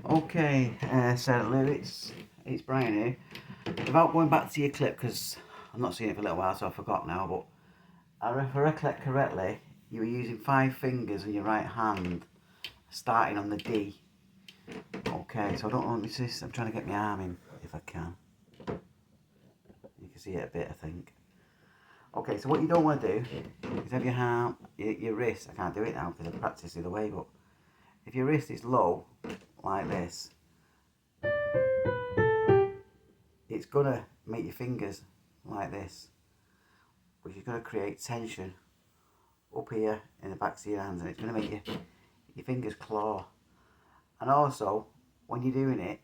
Okay, so Lou, it's Brian here. Without going back to your clip, because I'm not seeing it for a little while, so I forgot now, but if I recollect correctly, you were using 5 fingers in your right hand, starting on the D. Okay, so I don't want to I'm trying to get my arm in, if I can. You can see it a bit, I think. Okay, so what you don't want to do is have your arm, your wrist, I can't do it now because I've practiced the other way, but if your wrist is low, like this, it's gonna make your fingers like this, which is gonna create tension up here in the backs of your hands, and it's gonna make your fingers claw. And also, when you're doing it,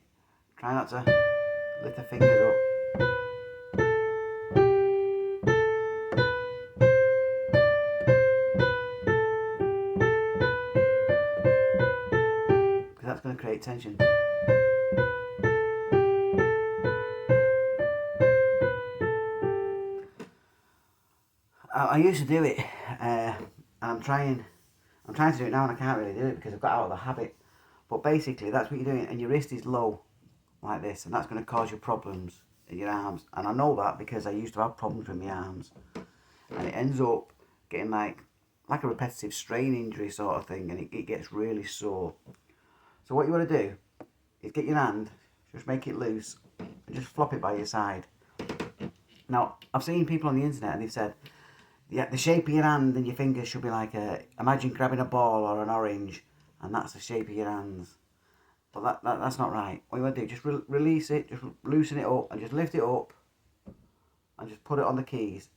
try not to lift the fingers up. Because that's gonna create tension. I used to do it, and I'm trying to do it now, and I can't really do it because I've got out of the habit. But basically, that's what you're doing, and your wrist is low, like this, and that's going to cause you problems in your arms. And I know that because I used to have problems with my arms, and it ends up getting like a repetitive strain injury sort of thing, and it gets really sore. So what you want to do is get your hand, just make it loose, and just flop it by your side. Now, I've seen people on the internet and they've said, yeah, the shape of your hand and your fingers should be like imagine grabbing a ball or an orange, and that's the shape of your hands. But that's not right. What you want to do, just release it, just loosen it up, and just lift it up, and just put it on the keys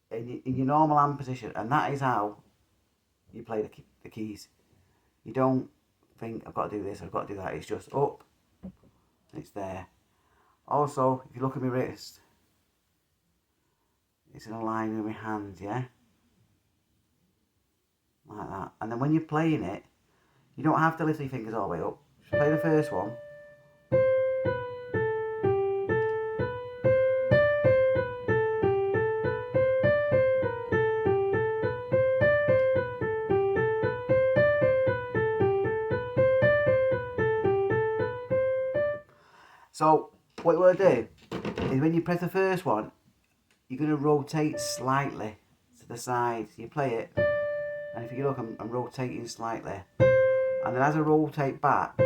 in your normal hand position, and that is how you play the keys. You don't think, I've got to do this, I've got to do that. It's just up, and it's there. Also, if you look at my wrist, it's in a line with my hand, yeah? Like that. And then when you're playing it, you don't have to lift your fingers all the way up. Just play the first one. So, what you want to do is when you press the first one, you're going to rotate slightly to the side. So you play it, and if you look, I'm rotating slightly. And then as I rotate back,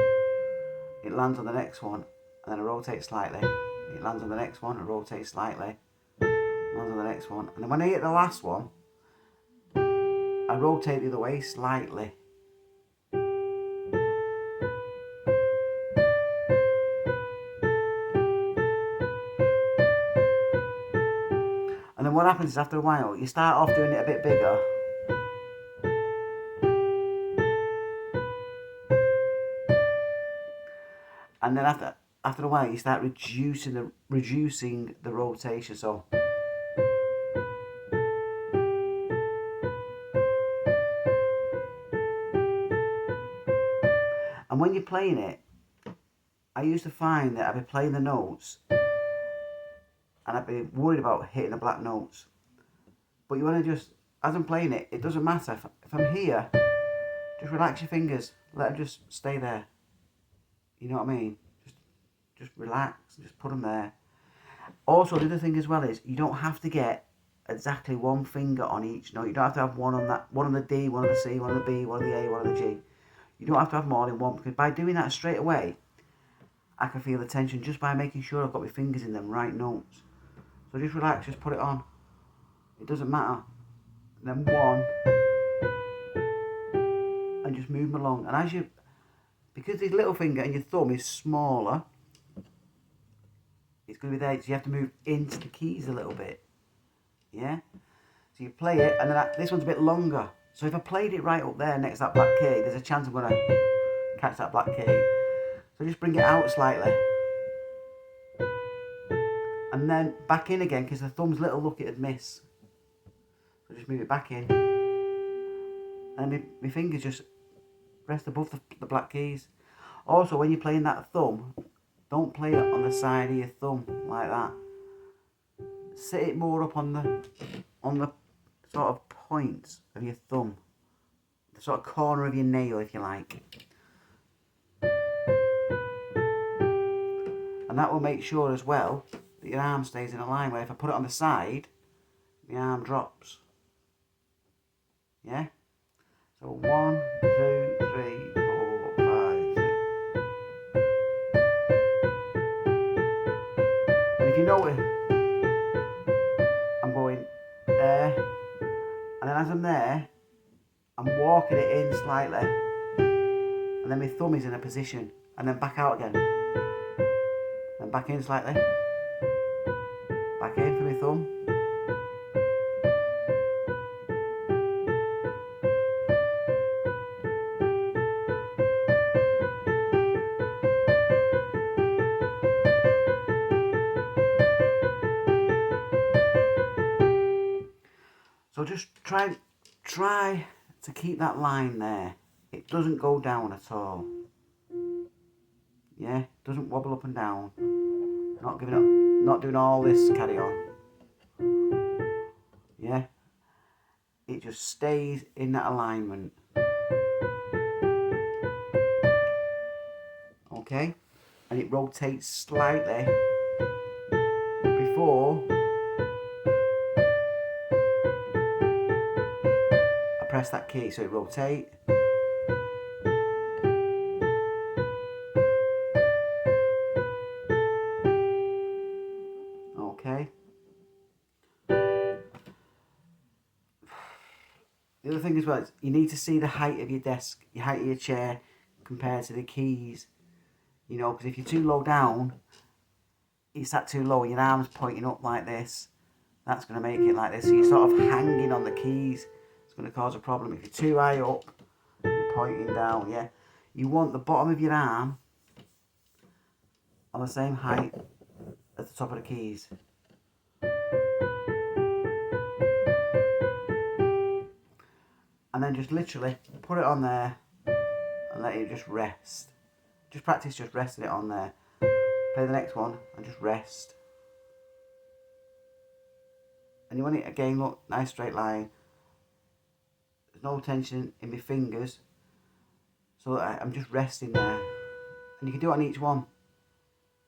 it lands on the next one, and then I rotate slightly. It lands on the next one, I rotate slightly, lands on the next one. And then when I hit the last one, I rotate the other way slightly. And then what happens is after a while, you start off doing it a bit bigger. And then after a while, you start reducing the rotation. So and when you're playing it, I used to find that I'd be playing the notes and I'd be worried about hitting the black notes. But you want to just, as I'm playing it, it doesn't matter. If I'm here, just relax your fingers. Let them just stay there. You know what I mean? Just relax. Just put them there. Also, the other thing as well is you don't have to get exactly one finger on each note. You don't have to have one on the D, one on the C, one on the B, one on the A, one on the G. You don't have to have more than one, because by doing that straight away, I can feel the tension just by making sure I've got my fingers in them right notes. So just relax, just put it on. It doesn't matter. And then one, and just move them along. And because this little finger and your thumb is smaller, it's going to be there, so you have to move into the keys a little bit. Yeah? So you play it, and then this one's a bit longer. So if I played it right up there next to that black key, there's a chance I'm going to catch that black key. So just bring it out slightly. And then back in again, because the thumb's little, look, it'd miss. So just move it back in. And my fingers just rest above the black keys. Also, when you're playing that thumb, don't play it on the side of your thumb like that. Sit it more up on the sort of points of your thumb. The sort of corner of your nail, if you like. that will make sure as well that your arm stays in a line, where if I put it on the side, the arm drops. Yeah? So 1, 2, 3, 4, 5, 6. And if you notice, I'm going there, and then as I'm there, I'm walking it in slightly, and then my thumb is in a position, and then back out again. Then back in slightly, back in for my thumb. So just try to keep that line there. It doesn't go down at all. Yeah, doesn't wobble up and down. Not giving up, not doing all this carry on. Yeah, it just stays in that alignment. Okay, and it rotates slightly before I press that key, so it rotates. Okay. The other thing as well is you need to see the height of your desk, your height of your chair compared to the keys. You know, because if you're too low down, it's that too low and your arm's pointing up like this. That's going to make it like this. So you're sort of hanging on the keys. It's going to cause a problem. If you're too high up, you're pointing down, yeah. You want the bottom of your arm on the same height as the top of the keys. And then just literally put it on there and let it just rest. Just practice just resting it on there. Play the next one and just rest. And you want it again, look, nice straight line. There's no tension in my fingers. So I'm just resting there. And you can do it on each one.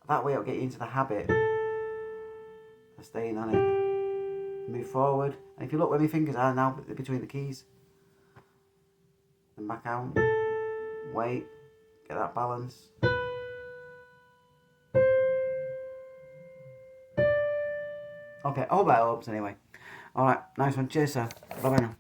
That way it'll get you into the habit of staying on it. Move forward. And if you look where my fingers are now, between the keys. And back out. Wait. Get that balance. Okay, I hope that helps anyway. Alright, nice one. Cheers, sir. Bye bye now.